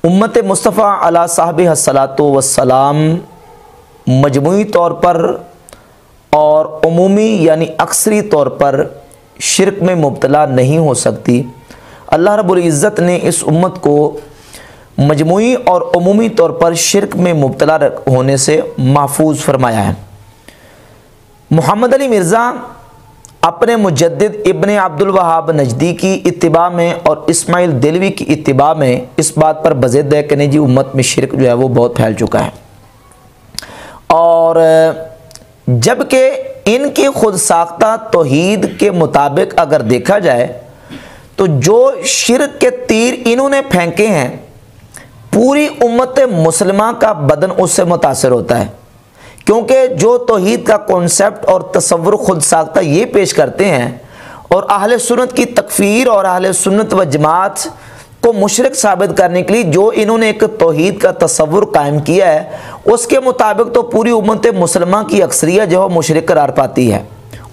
امت مصطفیٰ علی صاحبہ الصلاۃ والسلام مجموعی طور پر اور عمومی یعنی اکثری طور پر شرک میں مبتلا نہیں ہو سکتی۔ اللہ رب العزت نے اس امت کو مجموعی اور عمومی طور پر شرک میں مبتلا ہونے سے محفوظ فرمایا ہے۔ محمد علی مرزا اپنے مجدد ابن عبد الوہاب نجدی کی اتباع میں اور اسماعیل دہلوی کی اتباع میں اس بات پر بضد ہے کہ نہیں جی امت میں شرک جو ہے وہ بہت پھیل چکا ہے، اور جبکہ ان کی خود ساختہ توحید کے مطابق اگر دیکھا جائے تو جو شرک کے تیر انہوں نے پھینکے ہیں پوری امت مسلمہ کا بدن اس سے متاثر ہوتا ہے، کیونکہ جو توحید کا کانسیپٹ اور تصور خود ساختہ یہ پیش کرتے ہیں اور اہل سنت کی تکفیر اور اہل سنت و جماعت کو مشرک ثابت کرنے کے لیے جو انہوں نے ایک توحید کا تصور قائم کیا ہے اس کے مطابق تو پوری امت مسلمہ کی اکثریت جو ہے مشرک قرار پاتی ہے۔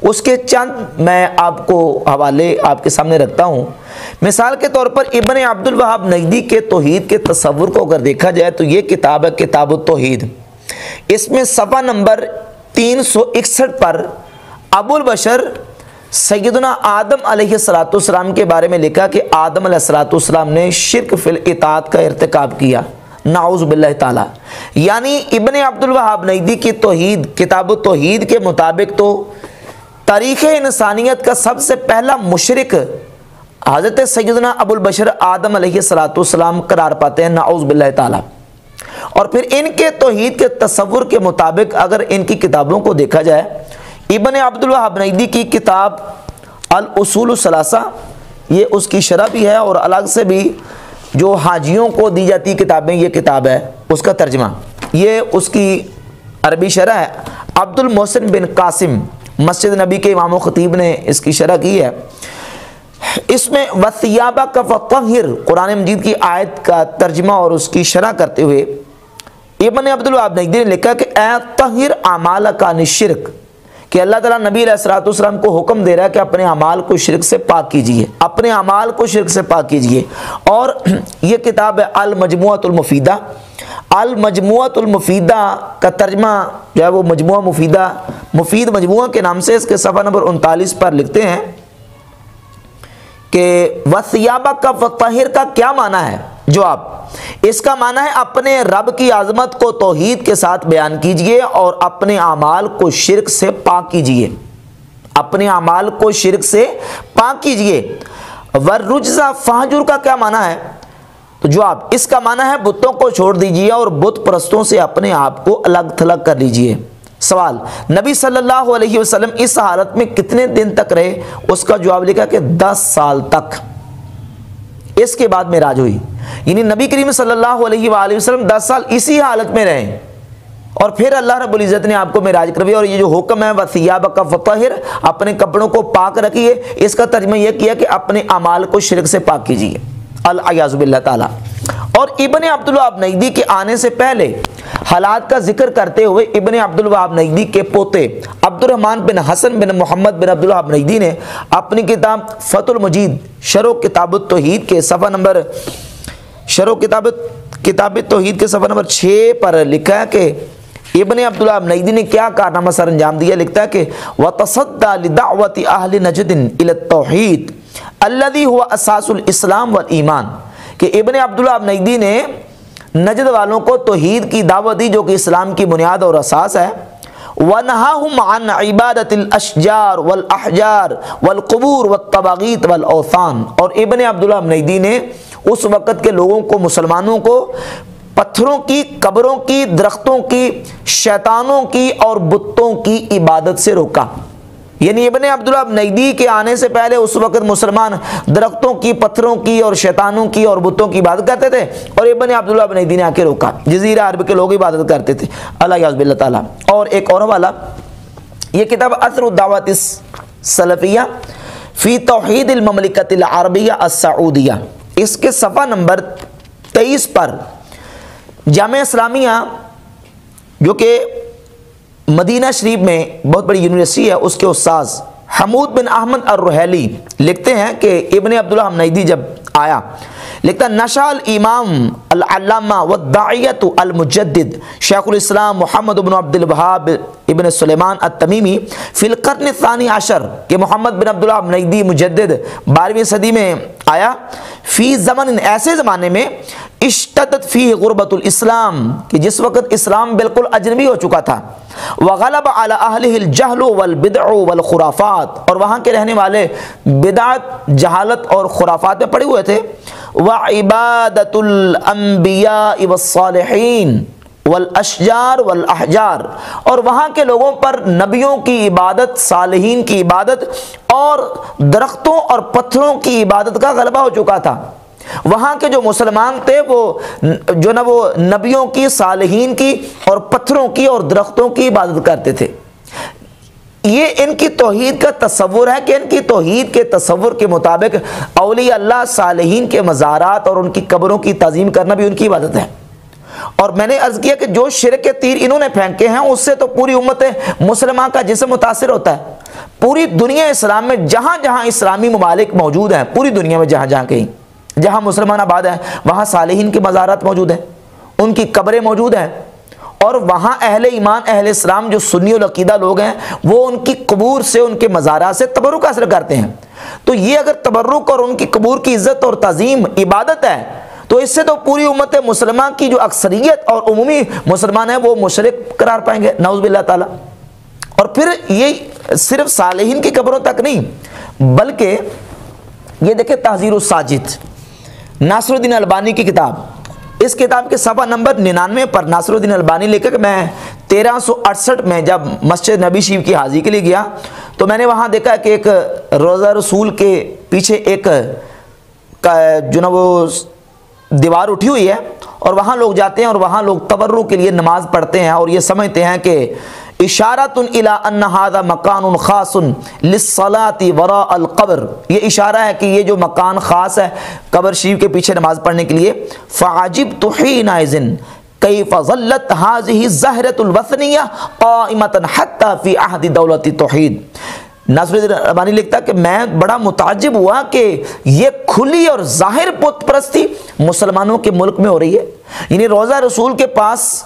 اس کے چند میں آپ کو حوالے آپ کے سامنے رکھتا ہوں۔ مثال کے طور پر ابن عبد الوہاب نجدی کے توحید کے تصور کو اگر دیکھا جائے تو یہ کتاب ہے کتاب التوحید۔ اس میں صفحہ نمبر 361 پر ابو البشر سیدنا آدم علیہ السلام کے بارے میں لکھا کہ آدم علیہ السلام نے شرک فی الاطاعت کا ارتکاب کیا، نعوذ باللہ تعالی۔ یعنی ابن عبد الوہاب نجدی کی توحید کتاب التوحید کے مطابق تو تاریخ انسانیت کا سب سے پہلا مشرک حضرت سیدنا ابو البشر آدم علیہ السلام قرار پاتے ہیں، نعوذ باللہ تعالی۔ اور پھر ان کے توحید کے تصور کے مطابق اگر ان کی کتابوں کو دیکھا جائے، ابن عبد الوہاب نجدی کی کتاب الاصول الثلاثہ یہ اس کی شرح بھی ہے، اور الگ سے بھی جو حاجیوں کو دی جاتی کتابیں یہ کتاب ہے اس کا ترجمہ، یہ اس کی عربی شرح ہے۔ عبد المحسن بن قاسم مسجد نبی کے امام و خطیب نے اس کی شرح کی ہے۔ اس میں وَثِيَابَكَ فَطَهِّرْ قرآن مجید کی آیت کا ترجمہ اور اس کی شرح کرتے ہوئے ابن عبد الوہاب نجدی نے لکھا کہ اے طہر اعمالک عن الشرک، کہ اللہ تعالیٰ نبی علیہ السلام کو حکم دے رہا ہے کہ اپنے اعمال کو شرک سے پاک کیجئے، اپنے اعمال کو شرک سے پاک کیجئے۔ اور یہ کتاب ہے المجموعۃ المفیدہ۔ المجموعۃ المفیدہ کا ترجمہ جو ہے وہ مجموعہ مفیدہ، مفید مجموعہ کے نام سے، اس کے صفحہ نمبر 39 پر لکھتے ہیں کہ وَثِيَابَكَ فَطَهِّرْ کا کیا معنی ہے؟ جواب، اس کا معنی ہے اپنے رب کی عظمت کو توحید کے ساتھ بیان کیجئے اور اپنے اعمال کو شرک سے پاک کیجئے، اپنے اعمال کو شرک سے پاک کیجئے۔ وَالرُّجْزَ فَاهْجُرْ کا کیا معنی ہے؟ تو جواب، اس کا معنی ہے بتوں کو چھوڑ دیجئے اور بت پرستوں سے اپنے آپ کو الگ تھلگ کر لیجئے۔ سوال، نبی صلی اللہ علیہ وسلم اس حالت میں کتنے دن تک رہے؟ اس کا جواب لکھا کہ 10 سال تک، اس کے بعد معراج ہوئی، یعنی نبی کریم صلی اللہ علیہ وآلہ وسلم 10 سال اسی حالت میں رہے، اور پھر اللہ رب العزت نے آپ کو معراج کرویا۔ اور یہ جو حکم ہے وَثِيَابَكَ فَطَهِّرْ اپنے کپڑوں کو پاک رکھیے، اس کا ترجمہ یہ کیا کہ اپنے اعمال کو شرک سے پاک کیجیے، العیاذ باللہ تعالی۔ اور ابن عبد الوہاب نجدی کے آنے سے پہلے حالات کا ذکر کرتے ہوئے ابن عبد الوہاب نجدی کے پوتے عبد الرحمن بن حسن بن محمد بن عبد الوہاب نجدی نے اپنی کتاب فتح المجید شرح کتاب التوحید کے صفحہ نمبر کتاب التوحید کے صفحہ نمبر 6 پر لکھا ہے کہ ابن عبد الوہاب نجدی نے کیا کارنامہ سر انجام دیا۔ لکھتا ہے کہ وَتَصَدَّى لِدَعْوَةِ أَهْلِ نَجْدٍ إِلَى التَّوْحِيدِ الَّذِي هُوَ أَسَاسُ الْإِسْلَامِ وَالْإِيمَانِ، کہ ابن عبد الوہاب نجدی نے نجد والوں کو توحید کی دعوت دی جو کہ اسلام کی بنیاد اور اساس ہے۔ وَنَهَاهُمْ عَنْ عِبَادَةِ الْأَشْجَارِ وَالْأَحْجَارِ وَالْقُبُورِ وَالطَّوَاغِيطِ وَالْأَوْثَانِ، اور ابن عبد الوہاب نجدی نے اس وقت کے لوگوں کو، مسلمانوں کو، پتھروں کی، قبروں کی، درختوں کی، شیطانوں کی اور بتوں کی عبادت سے روکا۔ یعنی ابن عبد الوہاب نجدی کے آنے سے پہلے اس وقت مسلمان درختوں کی، پتھروں کی اور شیطانوں کی اور بتوں کی عبادت کرتے تھے، اور ابن عبد الوہاب نجدی نے آ کے روکا۔ جزیرہ عرب کے لوگ عبادت کرتے تھے، العیاذ باللہ تعالی۔ اور ایک اور حوالہ، یہ کتاب اثر الدعوۃ السلفیہ فی توحید المملکۃ العربیہ السعودیہ، اس کے صفحہ نمبر 23 پر جامعہ اسلامیہ جو کہ مدینہ شریف میں بہت بڑی یونیورسٹی ہے، اس کے استاذ حمود بن احمد الرحیلی لکھتے ہیں کہ ابن عبد الوہاب نجدی جب آیا لکھتا نشأ الامام العلامہ والداعیۃ المجدد شیخ الاسلام محمد بن عبد الوہاب ابن سلیمان التمیمی فی القرن الثانی عشر کہ محمد بن عبد الوہاب نجدی مجدد 12ویں صدی میں آیا، فی زمن ایسے زمانے میں اشتدت فیہ غربت الاسلام کہ جس وقت اسلام بالکل اجنبی ہو چکا تھا، وغلب علی اہلہ الجہل والبدع والخرافات اور وہاں کے رہنے والے بدعت، جہالت اور خرافات میں پڑے ہوئے تھے، وعبادت الانبیاء والصالحین والاشجار والاحجار اور وہاں کے لوگوں پر نبیوں کی عبادت، صالحین کی عبادت اور درختوں اور پتھروں کی عبادت کا غلبہ ہو چکا تھا۔ وہاں کے جو مسلمان تھے وہ نبیوں کی، صالحین کی اور پتھروں کی اور درختوں کی عبادت کرتے تھے۔ یہ ان کی توحید کا تصور ہے کہ ان کی توحید کے تصور کے مطابق اولیاء اللہ، صالحین کے مزارات اور ان کی قبروں کی تعظیم کرنا بھی ان کی عبادت ہے۔ اور میں نے عرض کیا کہ جو شرک کے تیر انہوں نے پھینکے ہیں اس سے تو پوری امت مسلمہ کا جسم متاثر ہوتا ہے۔ پوری دنیا اسلام میں جہاں جہاں اسلامی ممالک موجود ہیں، پوری دنیا میں جہاں جہاں کہیں جہاں مسلمان آباد ہیں وہاں صالحین کے مزارات موجود ہیں، ان کی قبریں موجود ہیں، اور وہاں اہل ایمان، اہل اسلام جو سنی العقیدہ لوگ ہیں وہ ان کی قبور سے، ان کے مزارات سے تبرک حاصل کرتے ہیں۔ تو یہ اگر تبرک اور ان کی قبور کی عزت اور تعظیم عبادت ہے تو اس سے تو پوری امت مسلمہ کی جو اکثریت اور عمومی مسلمان ہیں وہ مشرک قرار پائیں گے، نعوذ باللہ تعالی۔ اور پھر یہ صرف صالحین کی قبروں تک نہیں بلکہ یہ دیکھیں تحذیر الساجد، ناصر الدین البانی کی کتاب، اس کتاب کے صفحہ نمبر 99 پر ناصر الدین البانی لکھا کہ میں 1368 میں جب مسجد نبی شریف کی حاضری کے لیے گیا تو میں نے وہاں دیکھا کہ ایک روضہ رسول کے پیچھے ایک جو نا وہ دیوار اٹھی ہوئی ہے اور وہاں لوگ جاتے ہیں اور وہاں لوگ تبرک کے لیے نماز پڑھتے ہیں اور یہ سمجھتے ہیں کہ اشارۃ الی ان ھذا مکان خاص للصلاۃ وراء القبر، یہ اشارہ ہے کہ یہ جو مکان خاص ہے قبر شریف کے پیچھے نماز پڑھنے کے لیے۔ فعجبت حینئذ کیف ظلت ھذہ الزہرۃ الوثنیہ قائمۃ حتی فی عہد دولت التوحید۔ ناصر الدین البانی لکھتا ہے کہ میں بڑا متعجب ہوا کہ یہ کھلی اور ظاہر بت پرستی مسلمانوں کے ملک میں ہو رہی ہے، یعنی روضہ رسول کے پاس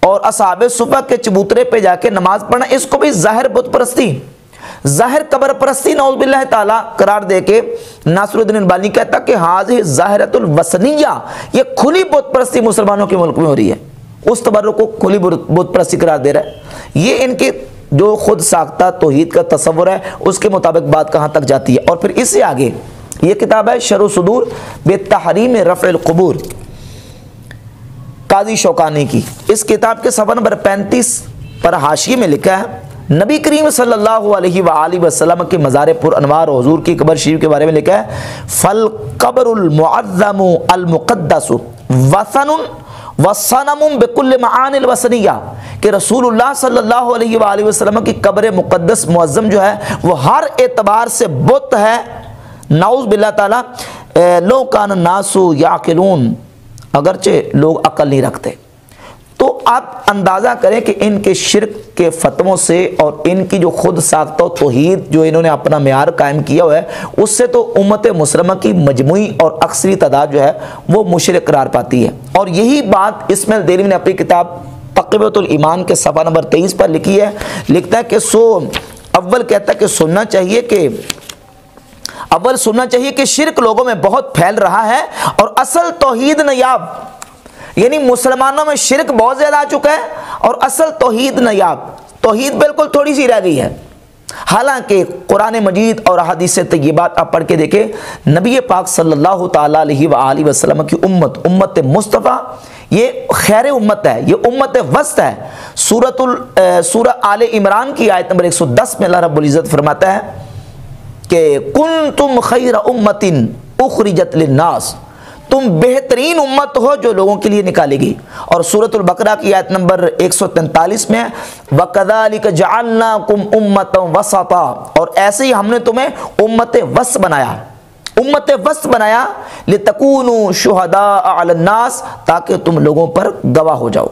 اور اصحاب صفہ کے چبوترے پہ جا کے نماز پڑھنا، اس کو بھی ظاہر بت پرستی، ظاہر قبر پرستی نعوذ باللہ تعالی قرار دے کے ناصر الدین البانی کہتا کہ ھذہ ظاہرۃ الوثنیہ، یہ کھلی بت پرستی مسلمانوں کے ملک میں ہو رہی ہے، اس تبرک کو کھلی بت پرستی قرار دے رہا ہے۔ یہ ان کے جو خود ساختہ توحید کا تصور ہے اس کے مطابق بات کہاں تک جاتی ہے۔ اور پھر اس سے آگے یہ کتاب ہے شرح صدور بتحریم رفع القبور، قاضی شوکانی کی، اس کتاب کے صفحہ نمبر 35 پر حاشیے میں لکھا ہے نبی کریم صلی اللہ علیہ وآلہ وسلم کے مزار پر انوار حضور کی قبر شریف کے بارے میں لکھا ہے فالقبر المعظم المقدس وثن وصنم بكل معانی الوثنیہ، کہ رسول اللہ صلی اللہ علیہ وآلہ وسلم کی قبر مقدس معظم جو ہے وہ ہر اعتبار سے بت ہے، نعوذ باللہ تعالی۔ لو کان الناس یعقلون، اگرچہ لوگ عقل نہیں رکھتے۔ تو آپ اندازہ کریں کہ ان کے شرک کے فتووں سے اور ان کی جو خود ساختہ توحید جو انہوں نے اپنا معیار قائم کیا ہوا ہے اس سے تو امت مسلمہ کی مجموعی اور اکثری تعداد جو ہے وہ مشرک قرار پاتی ہے۔ اور یہی بات اسماعیل دہلوی نے اپنی کتاب تقویۃ الایمان کے صفحہ نمبر 23 پر لکھی ہے، لکھتا ہے کہ اول کہتا ہے کہ سننا چاہیے کہ شرک لوگوں میں بہت پھیل رہا ہے اور اصل توحید نیاب، یعنی مسلمانوں میں شرک بہت زیادہ آ چکا ہے اور اصل توحید نیاب، توحید بالکل تھوڑی سی رہ گئی ہے۔ حالانکہ قرآن مجید اور احادیث طیبات آپ پڑھ کے دیکھیں، نبی پاک صلی اللہ تعالی علیہ وآلہ وسلم کی امت مصطفیٰ یہ خیر امت ہے، یہ امت وسط ہے۔ سورہ آل عمران کی آیت نمبر 110 میں اللہ رب العزت فرماتا ہے کہ کنتم خیر امت اخرجت للناس، تم بہترین امت ہو جو لوگوں کے لیے نکالی گئی۔ اور سورۃ البقرہ کی آیت نمبر 143 میں وَكَذَلِكَ جَعَلْنَاكُمْ أُمَّةً وَسَطًا، اور ایسے ہی ہم نے تمہیں امت وسط بنایا، امت وسط بنایا لِتَكُونُوا شُهَدَاءَ عَلَى النَّاسِ، تاکہ تم لوگوں پر گواہ ہو جاؤ۔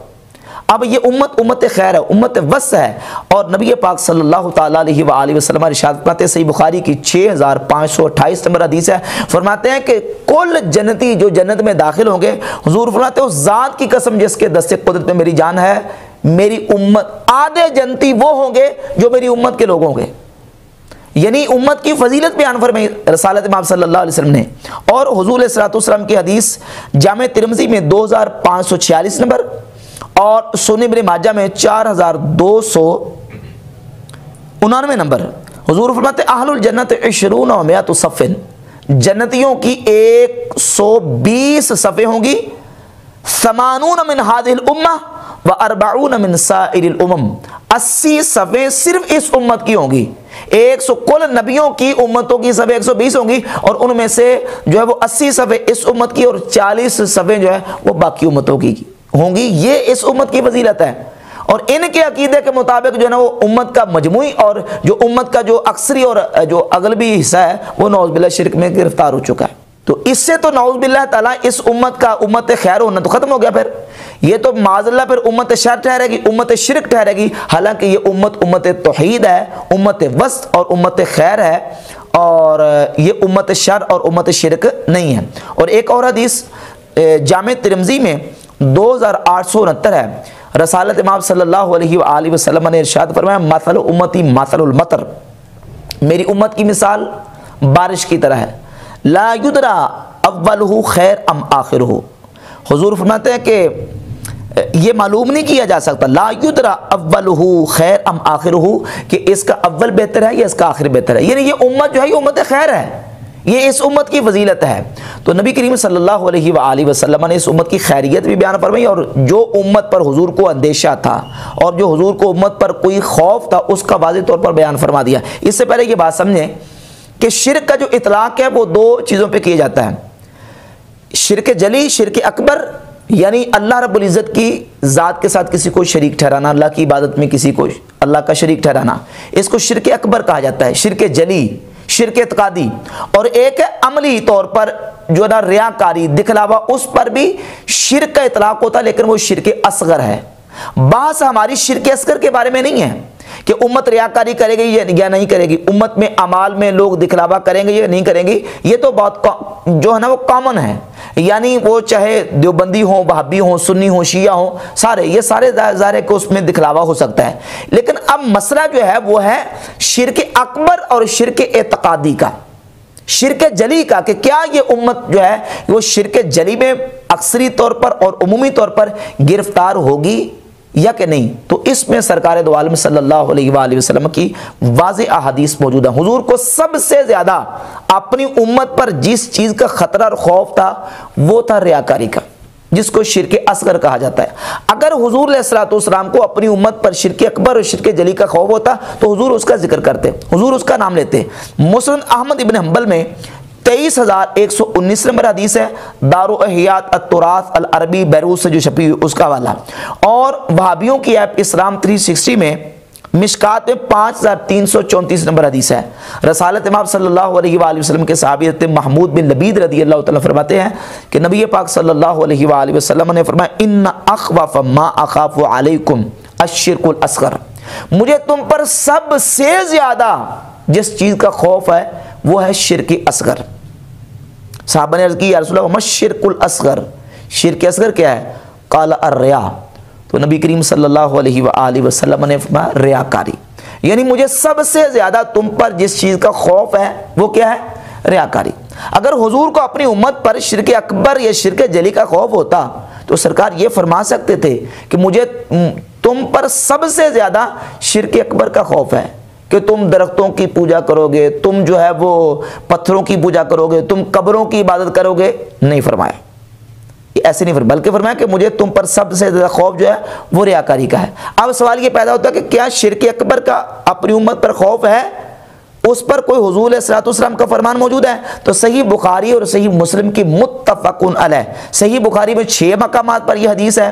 اب یہ امت خیر ہے، امت وسط ہے، اور نبی پاک صلی اللہ تعالیٰ علیہ وآلہ وسلم ارشاد فرماتے ہیں، صحیح بخاری کی 6528 نمبر حدیث ہے، فرماتے ہیں کہ کل جنتی جو جنت میں داخل ہوں گے، حضور فرماتے ہیں اس ذات کی قسم جس کے دست قدرت میں میری جان ہے، میری امت آدھے جنتی وہ ہوں گے جو میری امت کے لوگ ہوں گے۔ یعنی امت کی فضیلت بیان فرمائی رسالت مآب صلی اللہ علیہ وسلم نے۔ اور حضور علیہ السلام کی حدیث جامع ترمذی میں 2546 نمبر اور سنن ابن ماجہ میں 4299 نمبر، حضور فرماتے ہیں اہل الجنت 20 و 100 صف، جنتیوں کی 120 صفیں ہوں گی، 80 من هذه الامه و40 من سائر الامم، 80 صفیں صرف اس امت کی ہوں گی، 100 کل نبیوں کی امتوں کی صفیں 120 ہوں گی، اور ان میں سے جو ہے وہ 80 صفیں اس امت کی اور 40 صفیں جو ہے وہ باقی امتوں کی ہوں گی۔ یہ اس امت کی فضیلت ہے، اور ان کے عقیدے کے مطابق جو ہے نا وہ امت کا مجموعی اور جو امت کا جو اکثری اور جو اغلبی حصہ ہے وہ نعوذ باللہ شرک میں گرفتار ہو چکا ہے۔ تو اس سے تو نعوذ باللہ تعالیٰ اس امت کا امت خیر ہونا تو ختم ہو گیا، پھر یہ تو معاذ اللہ پھر امت شر ٹھہرے گی، امت شرک ٹھہرے گی، حالانکہ یہ امت توحید ہے، امت وسط اور امت خیر ہے، اور یہ امت شر اور امت شرک نہیں ہے۔ اور ایک اور حدیث جامع ترمذی میں 2869 ہے، رسالت امام صلی اللہ علیہ وآلہ وسلم نے ارشاد فرمایا مثل امتی مثل المطر، میری امت کی مثال بارش کی طرح ہے، لا یدرا اولہ خیر ام آخرہ، حضور فرماتے ہیں کہ یہ معلوم نہیں کیا جا سکتا، لا یدرا اولہ خیر ام آخرہ، کہ اس کا اول بہتر ہے یا اس کا آخر بہتر ہے، یعنی یہ امت جو ہے یہ امت خیر ہے، یہ اس امت کی فضیلت ہے۔ تو نبی کریم صلی اللہ علیہ وآلہ وسلم نے اس امت کی خیریت بھی بیان فرمائی، اور جو امت پر حضور کو اندیشہ تھا اور جو حضور کو امت پر کوئی خوف تھا اس کا واضح طور پر بیان فرما دیا۔ اس سے پہلے یہ بات سمجھیں کہ شرک کا جو اطلاق ہے وہ دو چیزوں پہ کیا جاتا ہے، شرک جلی، شرک اکبر، یعنی اللہ رب العزت کی ذات کے ساتھ کسی کو شریک ٹھہرانا، اللہ کی عبادت میں کسی کو اللہ کا شریک ٹھہرانا، اس کو شرک اکبر کہا جاتا ہے، شرک جلی، شرک اعتقادی۔ اور ایک ہے عملی طور پر جو ہے نا ریاکاری، دکھلاوا، اس پر بھی شرک کا اطلاق ہوتا ہے، لیکن وہ شرک اصغر ہے۔ بحث ہماری شرک اصغر کے بارے میں نہیں ہے کہ امت ریاکاری کرے گی یا نہیں کرے گی، امت میں اعمال میں لوگ دکھلاوا کریں گے یا نہیں کریں گے، یہ تو بہت جو ہے نا وہ کامن ہے، یعنی وہ چاہے دیوبندی ہوں، وہابی ہوں، سنی ہوں، شیعہ ہوں، یہ سارے ظاہر ہے کہ اس میں دکھلاوا ہو سکتا ہے۔ لیکن اب مسئلہ جو ہے وہ ہے شرک اکبر اور شرک اعتقادی کا، شرک جلی کا، کہ کیا یہ امت جو ہے وہ شرک جلی میں اکثری طور پر اور عمومی طور پر گرفتار ہوگی یا کہ نہیں۔ تو اس میں سرکار دو عالم صلی اللہ علیہ وآلہ وسلم کی واضح احادیث موجود ہیں۔ حضور کو سب سے زیادہ اپنی امت پر جس چیز کا خطرہ اور خوف تھا وہ تھا ریاکاری کا، جس کو شرک اصغر کہا جاتا ہے۔ اگر حضور علیہ السلام کو اپنی امت پر شرک اکبر اور شرک جلی کا خوف ہوتا تو حضور اس کا ذکر کرتے، حضور اس کا نام لیتے۔ مسند احمد ابن حنبل میں 23119 نمبر حدیث ہے، دار احیات التراث العربی بیروت سے جو چھپی ہوئی اس کا حوالہ، اور وہابیوں کی ایپ اسلام 360 میں مشکات میں 5334 نمبر حدیث ہے۔ رسالت امام صلی اللہ علیہ وآلہ وسلم کے صحابی حضرت محمود بن لبید رضی اللہ تعالیٰ فرماتے ہیں کہ نبی پاک صلی اللہ علیہ وآلہ وسلم نے فرمایا ان اخوف ما اخاف علیکم الشرک الاصغر، مجھے تم پر سب سے زیادہ جس چیز کا خوف ہے وہ ہے شرک اصغر۔ صحابہ نے عرض کی یا رسول اللہ ما الشرک الاصغر، شرک اصغر کیا ہے؟ قال الریا، تو نبی کریم صلی اللہ علیہ وآلہ وسلم نے فرمایا ریاکاری، یعنی مجھے سب سے زیادہ تم پر جس چیز کا خوف ہے وہ کیا ہے؟ ریاکاری۔ اگر حضور کو اپنی امت پر شرک اکبر یا شرک جلی کا خوف ہوتا تو سرکار یہ فرما سکتے تھے کہ مجھے تم پر سب سے زیادہ شرک اکبر کا خوف ہے، کہ تم درختوں کی پوجا کرو گے، تم جو ہے وہ پتھروں کی پوجا کرو گے، تم قبروں کی عبادت کرو گے، نہیں فرمایا، ایسے نہیں فرمایا، بلکہ فرمایا کہ مجھے تم پر سب سے زیادہ خوف جو ہے وہ ریاکاری کا ہے۔ اب سوال یہ پیدا ہوتا ہے کہ کیا شرک اکبر کا اپنی امت پر خوف ہے؟ اس پر کوئی حضور علیہ السلام کا فرمان موجود ہے؟ تو صحیح بخاری اور صحیح مسلم کی متفق علیہ، صحیح بخاری میں 6 مقامات پر یہ حدیث ہے،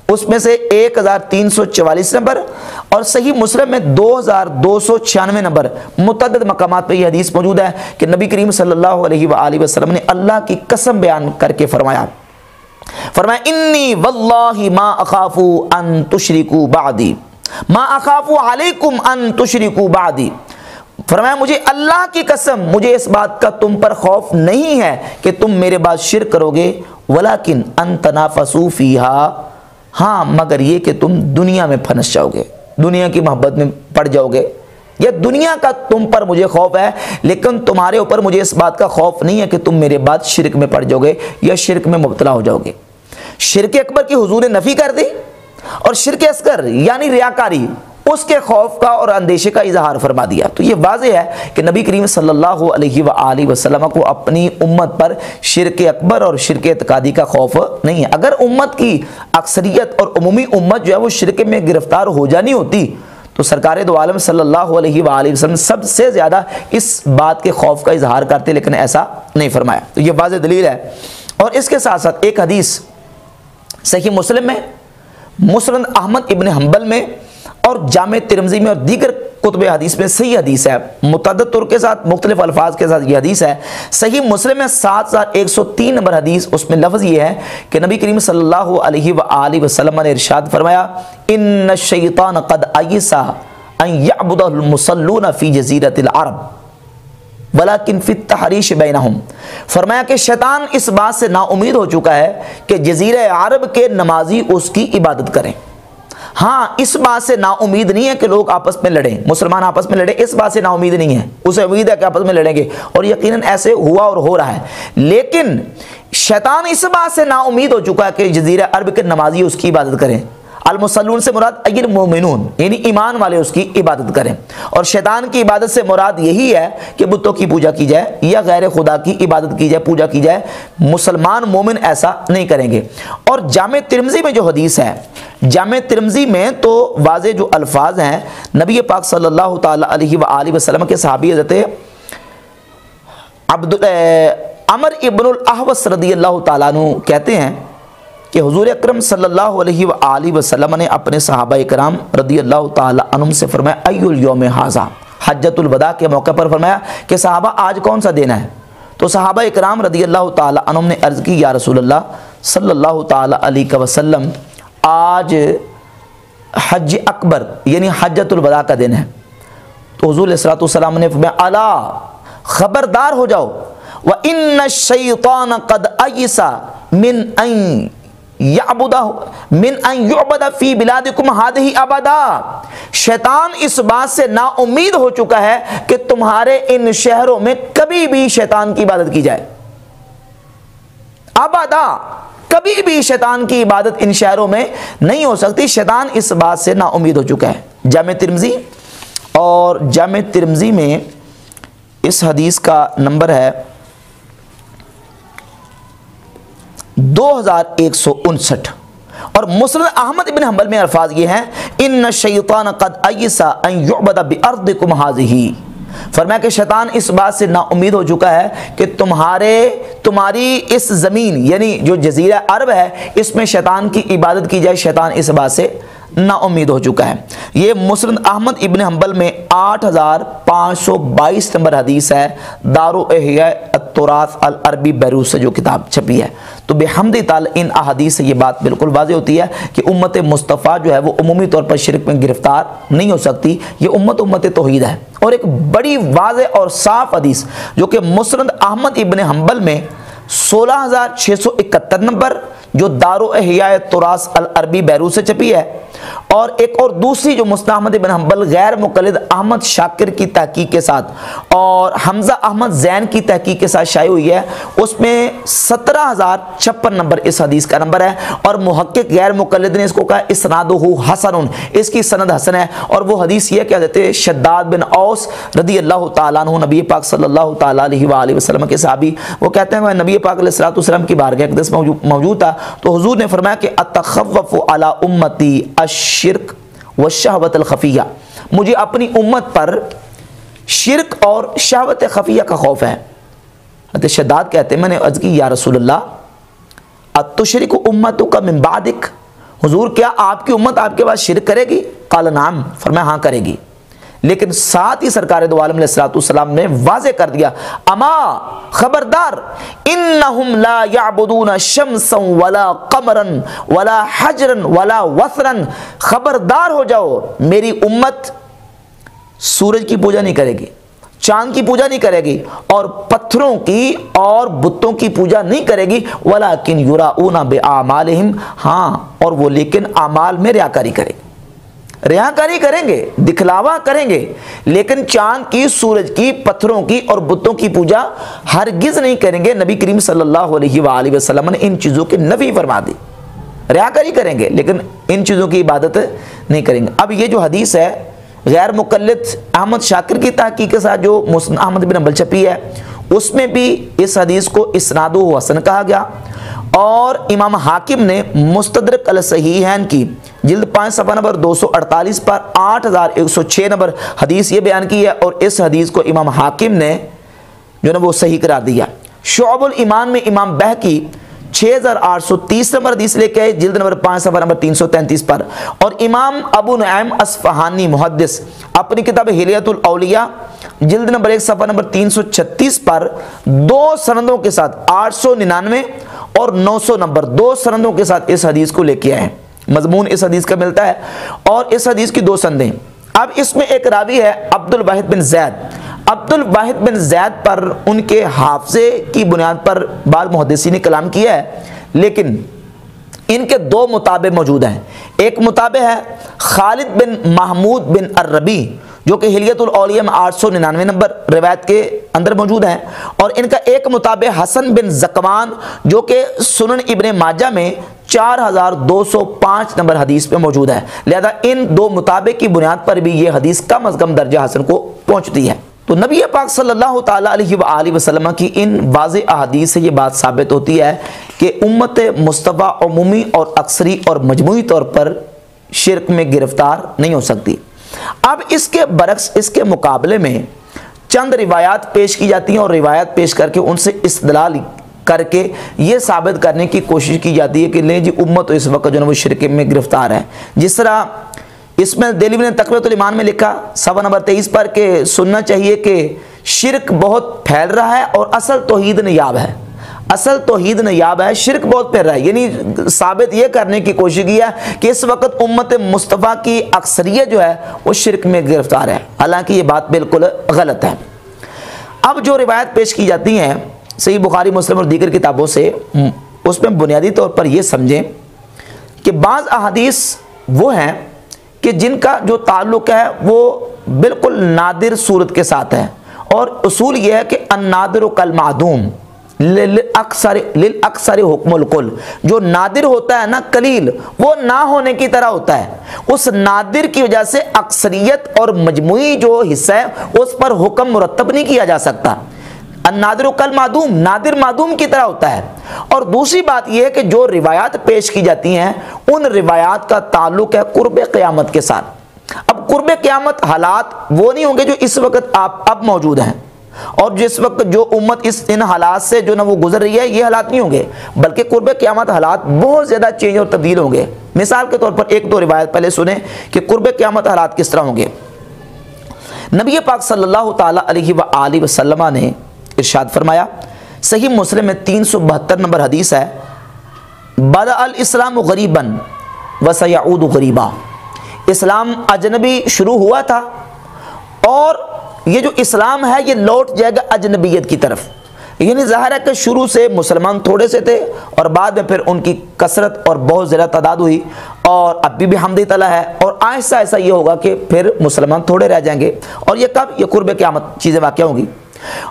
اس میں سے 1344 نمبر، اور صحیح مسلم میں 2296 نمبر، متعدد مقامات پہ یہ حدیث موجود ہے کہ نبی کریم صلی اللہ علیہ وآلہ وسلم نے اللہ کی قسم بیان کر کے فرمایا فرمایا انی واللہ ما اخاف ان تشرکوا بعدی ما اخاف علیکم ان تشرکوا بعدی، فرمایا مجھے اللہ کی قسم مجھے اس بات کا تم پر خوف نہیں ہے کہ تم میرے بعد شرک کرو گے، ولیکن ان تنافسوا فیہا، ہاں مگر یہ کہ تم دنیا میں پھنس جاؤ گے، دنیا کی محبت میں پڑ جاؤ گے، یہ دنیا کا تم پر مجھے خوف ہے، لیکن تمہارے اوپر مجھے اس بات کا خوف نہیں ہے کہ تم میرے بعد شرک میں پڑ جاؤ گے یا شرک میں مبتلا ہو جاؤ گے۔ شرک اکبر کی حضور نے نفی کر دی، اور شرک اصغر یعنی ریاکاری اس کے خوف کا اور اندیشے کا اظہار فرما دیا۔ تو یہ واضح ہے کہ نبی کریم صلی اللہ علیہ وآلہ وسلم کو اپنی امت پر شرک اکبر اور شرک اعتقادی کا خوف نہیں ہے۔ اگر امت کی اکثریت اور عمومی امت جو ہے وہ شرک میں گرفتار ہو جانی ہوتی تو سرکار دو عالم صلی اللہ علیہ وآلہ وسلم سب سے زیادہ اس بات کے خوف کا اظہار کرتے، لیکن ایسا نہیں فرمایا۔ تو یہ واضح دلیل ہے۔ اور اس کے ساتھ ساتھ ایک حدیث صحیح مسلم میں، مسند احمد ابن حنبل میں اور جامع ترمذی میں اور دیگر کتب حدیث میں صحیح حدیث ہے، متعدد طرق کے ساتھ مختلف الفاظ کے ساتھ یہ حدیث ہے۔ صحیح مسلم میں 7103 نمبر حدیث، اس میں لفظ یہ ہے کہ نبی کریم صلی اللہ علیہ وآلہ وسلم نے ارشاد فرمایا ان الشیطان قد ایس ان یعبد المصلون فی جزیرۃ العرب ولیکن فی التحریش بینہم، فرمایا کہ شیطان اس بات سے نا امید ہو چکا ہے کہ جزیرہ عرب کے نمازی اس کی عبادت کریں۔ ہاں اس بات سے نا امید نہیں ہے کہ لوگ آپس میں لڑیں، مسلمان آپس میں لڑیں، اس بات سے نا امید نہیں ہے، اسے امید ہے کہ آپس میں لڑیں گے، اور یقیناً ایسے ہوا اور ہو رہا ہے، لیکن شیطان اس بات سے نا امید ہو چکا ہے کہ جزیرہ عرب کے نمازی اس کی عبادت کریں۔ المصلون سے مراد ای المؤمنون یعنی ایمان والے اس کی عبادت کریں، اور شیطان کی عبادت سے مراد یہی ہے کہ بتوں کی پوجا کی جائے یا غیر خدا کی عبادت کی جائے، پوجا کی جائے۔ مسلمان مومن ایسا نہیں کریں گے۔ اور جامع ترمذی میں جو حدیث ہے، جامع ترمذی میں تو واضح جو الفاظ ہیں، نبی پاک صلی اللہ تعالی علیہ وآلہ وسلم کے صحابی حضرت عمر ابن الاحوص رضی اللہ تعالیٰ عنہ کہتے ہیں کہ حضور اکرم صلی اللہ علیہ وآلہ وسلم نے اپنے صحابہ اکرام رضی اللہ تعالی عنہم سے فرمایا ای الیوم ھذا، حجۃ الوداع کے موقع پر فرمایا کہ صحابہ آج کون سا دن ہے؟ تو صحابہ اکرام رضی اللہ تعالی عنہم نے عرض کی یا رسول اللہ صلی اللہ تعالی علیہ وسلم آج حج اکبر یعنی حجۃ الوداع کا دن ہے۔ تو حضور علیہ السلام نے فرمایا الا، خبردار ہو جاؤ، وَإِنَّ الشَّيْطَانَ قَدْ أَيِّسَ مِنْ أَنْ يُعْبَدَ فِي بِلَادِكُمْ هَذِهِ أَبَدًا، شیطان اس بات سے نا امید ہو چکا ہے کہ تمہارے ان شہروں میں کبھی بھی شیطان کی عبادت کی جائے، ابدا، کبھی بھی شیطان کی عبادت ان شہروں میں نہیں ہو سکتی۔ شیطان اس بات سے نا امید ہو چکا ہے۔ جامع ترمذی، اور جامع ترمذی میں اس حدیث کا نمبر ہے 2159، اور مسند احمد ابن حنبل میں الفاظ یہ ہیں ان الشیطان قد ایس ان یعبد بارضکم هذه، فرمایا کہ شیطان اس بات سے نا امید ہو چکا ہے کہ تمہاری اس زمین یعنی جو جزیرہ عرب ہے اس میں شیطان کی عبادت کی جائے، شیطان اس بات سے نا امید ہو چکا ہے۔ یہ مسند احمد ابن حنبل میں 8522 نمبر حدیث ہے، دار احیاء التراث العربی بیروت سے جو کتاب چھپی ہے۔ تو بحمد تعالی ان احادیث سے یہ بات بالکل واضح ہوتی ہے کہ امت مصطفیٰ جو ہے وہ عمومی طور پر شرک میں گرفتار نہیں ہو سکتی، یہ امت توحید ہے۔ اور ایک بڑی واضح اور صاف حدیث جو کہ مسند احمد ابن حنبل میں 16671 نمبر جو دار احیاء التراث العربی بیروت سے چھپی ہے، اور ایک اور دوسری جو مسند احمد بن حنبل غیر مقلد احمد شاکر کی تحقیق کے ساتھ اور حمزہ احمد زین کی تحقیق کے ساتھ شائع ہوئی ہے، اس میں 17056 نمبر اس حدیث کا نمبر ہے، اور محقق غیر مقلد نے اس کو کہا اسنادہ حسن، اس کی سند حسن ہے۔ اور وہ حدیث یہ کہ حضرت شداد بن اوس رضی اللہ تعالیٰ عنہ نبی پاک صلی اللہ تعالیٰ علیہ وآلہ وسلم کے صحابی، وہ کہتے ہیں کہ نبی پاک علیہ السلام کی بارگاہ اقدس موجود تھا، تو حضور نے فرمایا کہ اتخوف علی امتی الشرک والشہوۃ الخفیہ، مجھے اپنی امت پر شرک اور شہوت خفیہ کا خوف ہے۔ حضرت شداد کہتے ہیں میں نے عرض کی یا رسول اللہ اتشرک امتک من بعدک، حضور کیا آپ کی امت آپ کے بعد شرک کرے گی؟ قال نعم، فرمایا ہاں کرے گی، لیکن ساتھ ہی سرکار دو عالم علیہ السلام نے واضح کر دیا، اما خبردار، انہم لا یعبدون شمسا ولا قمرا ولا حجرا ولا وثرا، خبردار ہو جاؤ، میری امت سورج کی پوجا نہیں کرے گی، چاند کی پوجا نہیں کرے گی، اور پتھروں کی اور بتوں کی پوجا نہیں کرے گی، ولیکن یراؤون باعمالہم، ہاں اور وہ لیکن اعمال میں ریاکاری کریں گے، ریاکاری کریں گے، دکھلاوا کریں گے، لیکن چاند کی، سورج کی، پتھروں کی اور بتوں کی پوجا ہرگز نہیں کریں گے۔ نبی کریم صلی اللہ علیہ وآلہ وسلم نے ان چیزوں کی نفی فرما دی، ریاکاری کریں گے لیکن ان چیزوں کی عبادت نہیں کریں گے۔ اب یہ جو حدیث ہے غیر مقلد احمد شاکر کی تحقیق کے ساتھ جو مسند احمد بن حنبل چھپی ہے، اس میں بھی اس حدیث کو اسنادہ حسن کہا گیا، اور امام حاکم نے مستدرک الصحیحین کی جلد 5 صفحہ نمبر 248 پر 8106 نمبر حدیث یہ بیان کی ہے، اور اس حدیث کو امام حاکم نے جو نا وہ صحیح قرار دیا۔ شعب الایمان میں امام بہقی 6830 نمبر حدیث لے کے جلد نمبر 5 صفحہ نمبر 333 پر، اور امام ابو نعیم اصفہانی محدث اپنی کتاب حلیۃ الاولیاء جلد نمبر 1 صفحہ نمبر 336 پر 2 سندوں کے ساتھ 899 اور 900 نمبر 2 سندوں کے ساتھ اس حدیث کو لے کے آئے ہیں۔ مضمون اس حدیث کا ملتا ہے، اور اس حدیث کی 2 سندیں۔ اب اس میں ایک راوی ہے عبد الواحد بن زید، عبد الواحد بن زید پر ان کے حافظے کی بنیاد پر بعض محدثین نے کلام کیا ہے، لیکن ان کے 2 متابع موجود ہیں۔ ایک متابع ہے خالد بن محمود بن الربی جو کہ حلیۃ الاولیاء میں 899 نمبر روایت کے اندر موجود ہیں، اور ان کا ایک متابع حسن بن زکوان جو کہ سنن ابن ماجہ میں 4205 نمبر حدیث پہ موجود ہے، لہذا ان 2 متابع کی بنیاد پر بھی یہ حدیث کم از کم درجہ حسن کو پہنچتی ہے۔ تو نبی پاک صلی اللہ تعالیٰ علیہ وآلہ وسلم کی ان واضح احادیث سے یہ بات ثابت ہوتی ہے کہ امت مصطفیٰ عمومی اور اکثری اور مجموعی طور پر شرک میں گرفتار نہیں ہو سکتی۔ اب اس کے برعکس، اس کے مقابلے میں چند روایات پیش کی جاتی ہیں، اور روایات پیش کر کے ان سے استدلال کر کے یہ ثابت کرنے کی کوشش کی جاتی ہے کہ لیں جی امت اس وقت جو ہے وہ شرک میں گرفتار ہے۔ جس طرح اس میں دہلوی نے تقویۃ الایمان میں لکھا صفحہ نمبر 23 پر کہ سننا چاہیے کہ شرک بہت پھیل رہا ہے اور اصل توحید نیاب ہے، اصل توحید نیاب ہے، شرک بہت پھیل رہا ہے، یعنی ثابت یہ کرنے کی کوشش کی ہے کہ اس وقت امت مصطفیٰ کی اکثریت جو ہے وہ شرک میں گرفتار ہے، حالانکہ یہ بات بالکل غلط ہے۔ اب جو روایت پیش کی جاتی ہیں صحیح بخاری مسلم اور دیگر کتابوں سے، اس میں بنیادی طور پر یہ سمجھیں کہ بعض احادیث وہ ہیں کہ جن کا جو تعلق ہے وہ بالکل نادر صورت کے ساتھ ہے، اور اصول یہ ہے کہ النادر کالمعدوم للاکثر حکم الکل، جو نادر ہوتا ہے نا قلیل، وہ نہ ہونے کی طرح ہوتا ہے، اس نادر کی وجہ سے اکثریت اور مجموعی جو حصہ ہے اس پر حکم مرتب نہیں کیا جا سکتا۔ النادر کالمعدوم، نادر معدوم کی طرح ہوتا ہے۔ اور دوسری بات یہ ہے کہ جو روایات پیش کی جاتی ہیں ان روایات کا تعلق ہے قرب قیامت کے ساتھ۔ اب قرب قیامت حالات وہ نہیں ہوں گے جو اس وقت اب موجود ہیں، اور جس وقت جو امت ان حالات سے جو نا وہ گزر رہی ہے یہ حالات نہیں ہوں گے، بلکہ قرب قیامت حالات بہت زیادہ چینج اور تبدیل ہوں گے۔ مثال کے طور پر 1-2 روایت پہلے سنیں کہ قرب قیامت حالات کس طرح ہوں گے۔ نبی پاک صلی اللہ تعالیٰ علیہ وآلہ وسلم نے ارشاد فرمایا، صحیح مسلم میں 372 نمبر حدیث ہے، بدأ الاسلام غریبا وسیعود غریبا، اسلام اجنبی شروع ہوا تھا اور یہ جو اسلام ہے یہ لوٹ جائے گا اجنبیت کی طرف، یعنی ظاہر ہے کہ شروع سے مسلمان تھوڑے سے تھے اور بعد میں پھر ان کی کثرت اور بہت زیادہ تعداد ہوئی، اور اب بھی حمد تعالیٰ ہے، اور آہستہ آہستہ یہ ہوگا کہ پھر مسلمان تھوڑے رہ جائیں گے، اور یہ کب؟ یہ قرب قیامت چیزیں واقع ہوں گی۔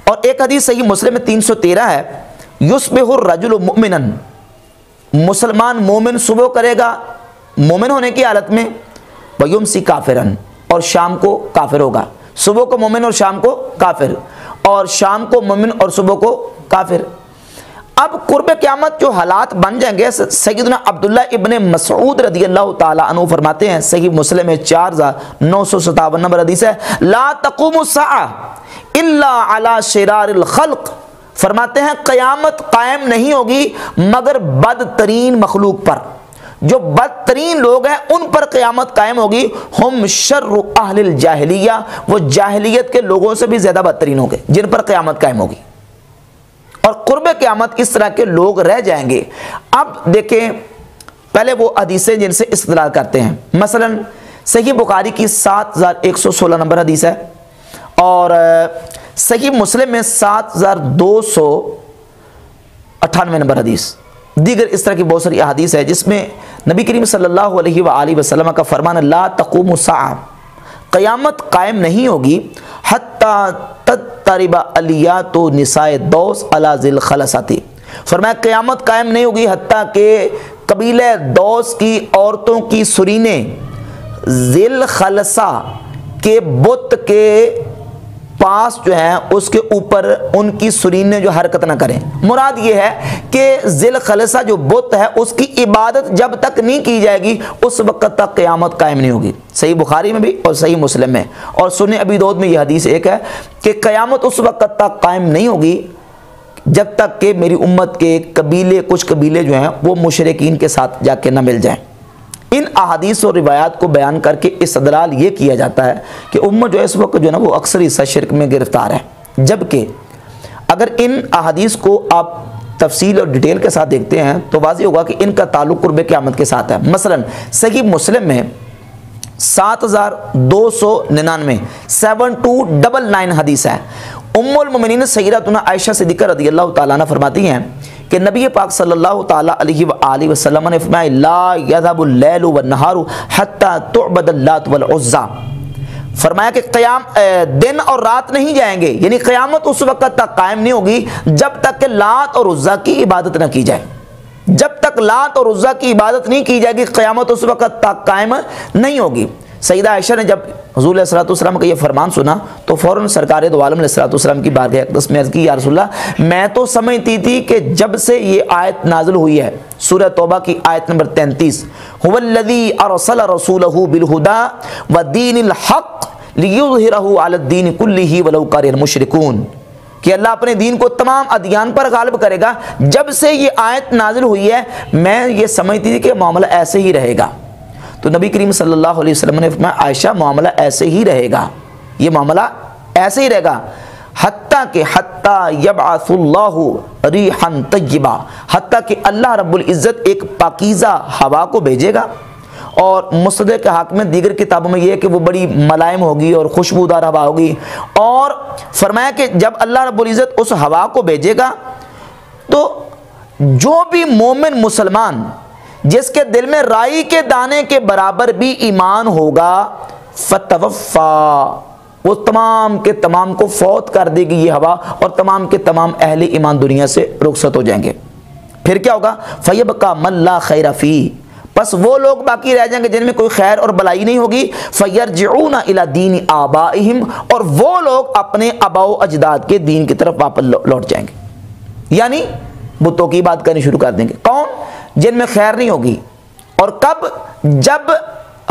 اور ایک حدیث صحیح مسلم میں 313 ہے، یصبح الرجل مؤمنا، مسلمان مومن صبح کرے گا مومن ہونے کی حالت میں، ویمسی کافرا، اور شام کو کافر ہوگا، صبح کو مومن اور شام کو کافر، اور شام کو مومن اور صبح کو کافر۔ اب قرب قیامت جو حالات بن جائیں گے، سیدنا عبداللہ ابن مسعود رضی اللہ تعالیٰ عنہ فرماتے ہیں، صحیح مسلم میں 4957 نمبر حدیث ہے، لا تقوم الساعہ الا علی شرار الخلق، فرماتے ہیں قیامت قائم نہیں ہوگی مگر بدترین مخلوق پر، جو بدترین لوگ ہیں ان پر قیامت قائم ہوگی. ہم شر اہل الجاہلیہ، وہ جاہلیت کے لوگوں سے بھی زیادہ بدترین ہوں گے جن پر قیامت قائم ہوگی. اور قرب قیامت اس طرح کے لوگ رہ جائیں گے. اب دیکھیں پہلے وہ حدیثیں جن سے استدلال کرتے ہیں. مثلا صحیح بخاری کی 7116 نمبر حدیث ہے، اور صحیح مسلم میں 7298 نمبر حدیث. دیگر اس طرح کی بہت ساری احادیث ہے جس میں نبی کریم صلی اللہ علیہ وآلہ وسلم کا فرمان لا تقوم الساعہ، قیامت قائم نہیں ہوگی حتی تضطرب الیات نساء دوس علی ذی الخلصۃ. فرمایا قیامت قائم نہیں ہوگی حتیٰ کہ قبیلہ دوس کی عورتوں کی سرینیں ذی الخلصہ کے بت کے پاس جو ہیں اس کے اوپر ان کی سرینیں جو حرکت نہ کریں. مراد یہ ہے کہ ذی الخلصہ جو بت ہے اس کی عبادت جب تک نہیں کی جائے گی اس وقت تک قیامت قائم نہیں ہوگی. صحیح بخاری میں بھی اور صحیح مسلم میں اور سنن ابی داؤد میں یہ حدیث ایک ہے کہ قیامت اس وقت تک قائم نہیں ہوگی جب تک کہ میری امت کے کچھ قبیلے جو ہیں وہ مشرکین کے ساتھ جا کے نہ مل جائیں. ان احادیث اور روایات کو بیان کر کے استدلال یہ کیا جاتا ہے کہ امت جو ہے اس وقت جو ہے نا وہ اکثر حصہ شرک میں گرفتار ہے. جبکہ اگر ان احادیث کو آپ تفصیل اور ڈیٹیل کے ساتھ دیکھتے ہیں تو واضح ہوگا کہ ان کا تعلق قرب قیامت کے ساتھ ہے. مثلا صحیح مسلم میں 7299 7299 حدیث ہے. ام المؤمنین سیدتنا عائشہ صدیقہ رضی اللہ تعالیٰ عنہ فرماتی ہیں کہ نبی پاک صلی اللہ تعالیٰ علیہ وآلہ وسلم نے فرمایا لا یذهب اللیل والنہار حتی تعبد اللات والعزی. فرمایا کہ دن اور رات نہیں جائیں گے، یعنی قیامت اس وقت تک قائم نہیں ہوگی جب تک کہ لات اور عزیٰ کی عبادت نہ کی جائے. جب تک لات اور عزیٰ کی عبادت نہیں کی جائے گی قیامت اس وقت تک قائم نہیں ہوگی. سیدہ عائشہ نے جب حضور علیہ الصلوۃ والسلام کا یہ فرمان سنا تو فوراً سرکار دو عالم علیہ الصلوۃ والسلام کی بارگاہ اقدس میں عرض کی یا رسول اللہ میں تو سمجھتی تھی کہ جب سے یہ آیت نازل ہوئی ہے سورہ توبہ کی آیت نمبر 33 هو الذی ارسل رسولہ بالہدی ودین الحق لیظہرہ علی الدین کلہ ولو کرہ المشرکون، کہ اللہ اپنے دین کو تمام ادیان پر غالب کرے گا. جب سے یہ آیت نازل ہوئی ہے میں یہ سمجھتی تھی کہ معاملہ ایسے ہی رہے گا. تو نبی کریم صلی اللہ علیہ وسلم نے فرمایا عائشہ معاملہ ایسے ہی رہے گا، یہ معاملہ ایسے ہی رہے گا حتیٰ کہ یبعث اللہ ریحا طیبہ، حتیٰ کہ اللہ رب العزت ایک پاکیزہ ہوا کو بھیجے گا. اور مصدق کے حق میں دیگر کتابوں میں یہ ہے کہ وہ بڑی ملائم ہوگی اور خوشبودار ہوا ہوگی. اور فرمایا کہ جب اللہ رب العزت اس ہوا کو بھیجے گا تو جو بھی مومن مسلمان جس کے دل میں رائی کے دانے کے برابر بھی ایمان ہوگا فتوفا، وہ تمام کے تمام کو فوت کر دے گی یہ ہوا اور تمام کے تمام اہل ایمان دنیا سے رخصت ہو جائیں گے. پھر کیا ہوگا فیبقى من لا خیر فیہ، بس وہ لوگ باقی رہ جائیں گے جن میں کوئی خیر اور بلائی نہیں ہوگی. فیرجعون الی دین آبائہم، اور وہ لوگ اپنے آباء و اجداد کے دین کی طرف واپس لوٹ جائیں گے، یعنی بتوں کی بات کرنی شروع کر دیں گے. کون؟ جن میں خیر نہیں ہوگی. اور کب؟ جب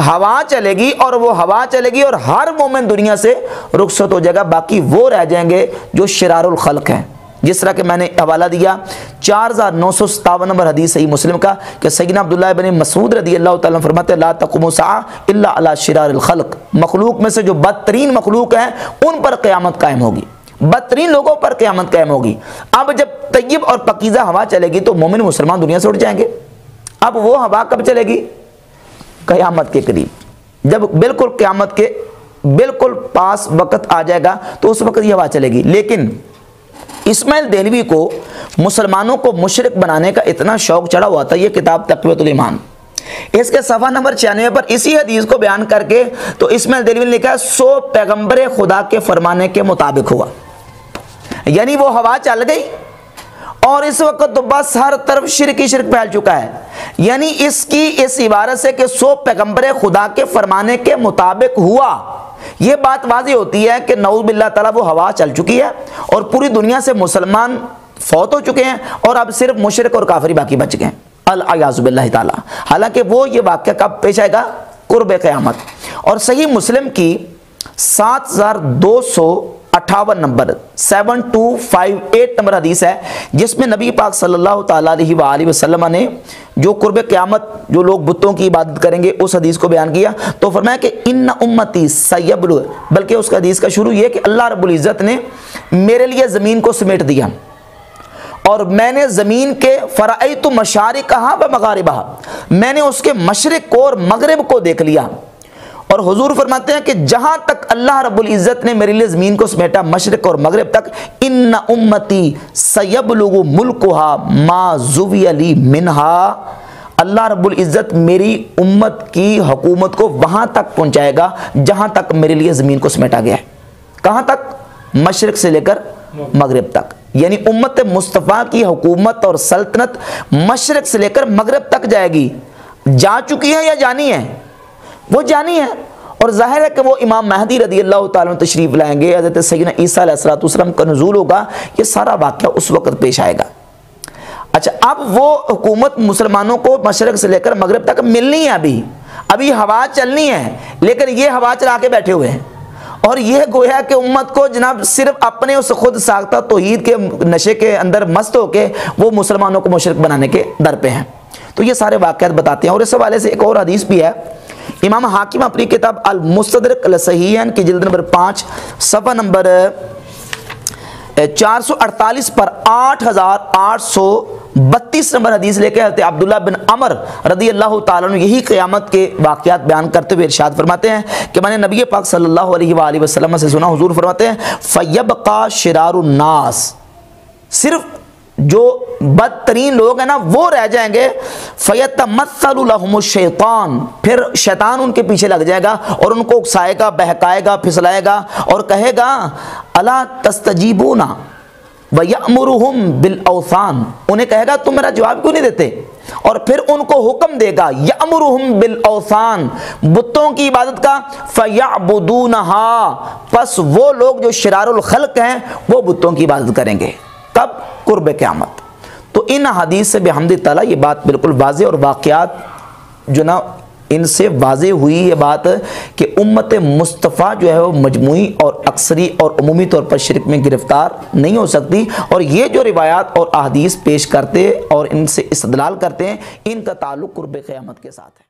ہوا چلے گی، اور وہ ہوا چلے گی اور ہر مومن دنیا سے رخصت ہو جائے گا، باقی وہ رہ جائیں گے جو شرار الخلق ہیں. جس طرح کہ میں نے حوالہ دیا 4957 نمبر حدیث صحیح مسلم کا کہ سیدنا عبداللہ بن مسعود رضی اللہ تعالیٰ عنہ فرماتے ہیں لا تقوم الساعہ الا علی شرار الخلق، مخلوق میں سے جو بدترین مخلوق ہیں ان پر قیامت قائم ہوگی، بدترین لوگوں پر قیامت قائم ہوگی. اب جب طیب اور پاکیزہ ہوا چلے گی تو مومن مسلمان دنیا سے اٹھ جائیں گے. اب وہ ہوا کب چلے گی؟ قیامت کے قریب، جب بالکل قیامت کے بالکل پاس وقت آ جائے گا تو اس وقت یہ ہوا چلے گی. لیکن اسماعیل دہلوی کو مسلمانوں کو مشرک بنانے کا اتنا شوق چڑھا ہوا تھا. یہ کتاب تقویۃ الایمان، اس کے صفحہ نمبر 96 پر اسی حدیث کو بیان کر کے تو اسماعیل دہلوی نے لکھا 100 پیغمبر خدا کے فرمانے کے مطابق ہوا، یعنی وہ ہوا چل گئی اور اس وقت تو بس ہر طرف شرک ہی شرک پھیل چکا ہے. یعنی اس عبارت سے کہ 100 پیغمبر خدا کے فرمانے کے مطابق ہوا، یہ بات واضح ہوتی ہے کہ نعوذ باللہ تعالیٰ وہ ہوا چل چکی ہے اور پوری دنیا سے مسلمان فوت ہو چکے ہیں اور اب صرف مشرک اور کافری باقی بچ گئے ہیں العیاذ باللہ تعالیٰ. حالانکہ وہ یہ واقعہ کب پیش آئے گا؟ قرب قیامت. اور صحیح مسلم کی 7258 58 نمبر 7258 نمبر حدیث ہے، جس میں نبی پاک صلی اللہ تعالیٰ علیہ وآلہ وسلم نے جو قرب قیامت جو لوگ بتوں کی عبادت کریں گے اس حدیث کو بیان کیا، تو فرمایا کہ ان امتی سیبلغ، بلکہ اس کا حدیث کا شروع یہ کہ اللہ رب العزت نے میرے لیے زمین کو سمیٹ دیا اور میں نے زمین کے فرأیت مشارقہا و مغاربہا، میں نے اس کے مشرق کو اور مغرب کو دیکھ لیا۔ اور حضور فرماتے ہیں کہ جہاں تک اللہ رب العزت نے میرے لیے زمین کو سمیٹا مشرق اور مغرب تک، ان امتی سیبلغ ملکہا ما زوی لی منہا، اللہ رب العزت میری امت کی حکومت کو وہاں تک پہنچائے گا جہاں تک میرے لیے زمین کو سمیٹا گیا ہے۔ کہاں تک؟ مشرق سے لے کر مغرب تک، یعنی امت مصطفیٰ کی حکومت اور سلطنت مشرق سے لے کر مغرب تک جائے گی۔ جا چکی ہے یا جانی ہے؟ وہ جانی ہے، اور ظاہر ہے کہ وہ امام مہدی رضی اللہ تعالیٰ عنہ تشریف لائیں گے، حضرت سیدنا عیسیٰ علیہ السلام کا نزول ہوگا، یہ سارا واقعہ اس وقت پیش آئے گا۔ اچھا، اب وہ حکومت مسلمانوں کو مشرق سے لے کر مغرب تک ملنی ہے، ابھی ہوا چلنی ہے، لیکن یہ ہوا چلا کے بیٹھے ہوئے ہیں، اور یہ گویا کہ امت کو جناب صرف اپنے اس خود ساختہ توحید کے نشے کے اندر مست ہو کے وہ مسلمانوں کو مشرک بنانے کے در پہ ہیں۔ تو یہ سارے واقعات بتاتے ہیں، اور اس حوالے سے ایک اور حدیث بھی ہے، امام حاکم اپنی کتاب المستدرک الصحیحین کی جلد نمبر 5 صفحہ نمبر 448 پر 8832 نمبر حدیث لے کے حضرت عبداللہ بن عمر رضی اللہ تعالیٰ عنہ یہی قیامت کے واقعات بیان کرتے ہوئے ارشاد فرماتے ہیں کہ میں نے نبی پاک صلی اللہ علیہ وآلہ وسلم سے سنا، حضور فرماتے ہیں فَيَبْقَى شِرَارُ النَّاسِ، صرف جو بدترین لوگ ہیں نا وہ رہ جائیں گے، فَيَتَمَثَّلُ لَهُمُ الشَّيْطَانُ، پھر شیطان ان کے پیچھے لگ جائے گا اور ان کو اکسائے گا، بہکائے گا، پھسلائے گا اور کہے گا اَلَا تَسْتَجِيبُونَ وَيَأْمُرُهُمْ بِالْأَوْثَانِ، انہیں کہے گا تم میرا جواب کیوں نہیں دیتے، اور پھر ان کو حکم دے گا یأمرہم بالأوثان، بتوں کی عبادت کا، فَيَعْبُدُونَهَا، پس وہ لوگ جو شرار الخلق ہیں وہ بتوں کی عبادت کریں گے۔ کب؟ قرب قیامت۔ تو ان حدیث سے بحمد تعالیٰ یہ بات بالکل واضح، اور واقعات جو نا ان سے واضح ہوئی یہ بات کہ امت مصطفیٰ جو ہے وہ مجموعی اور اکثری اور عمومی طور پر شرک میں گرفتار نہیں ہو سکتی، اور یہ جو روایات اور احادیث پیش کرتے اور ان سے استدلال کرتے ہیں ان کا تعلق قرب قیامت کے ساتھ ہے۔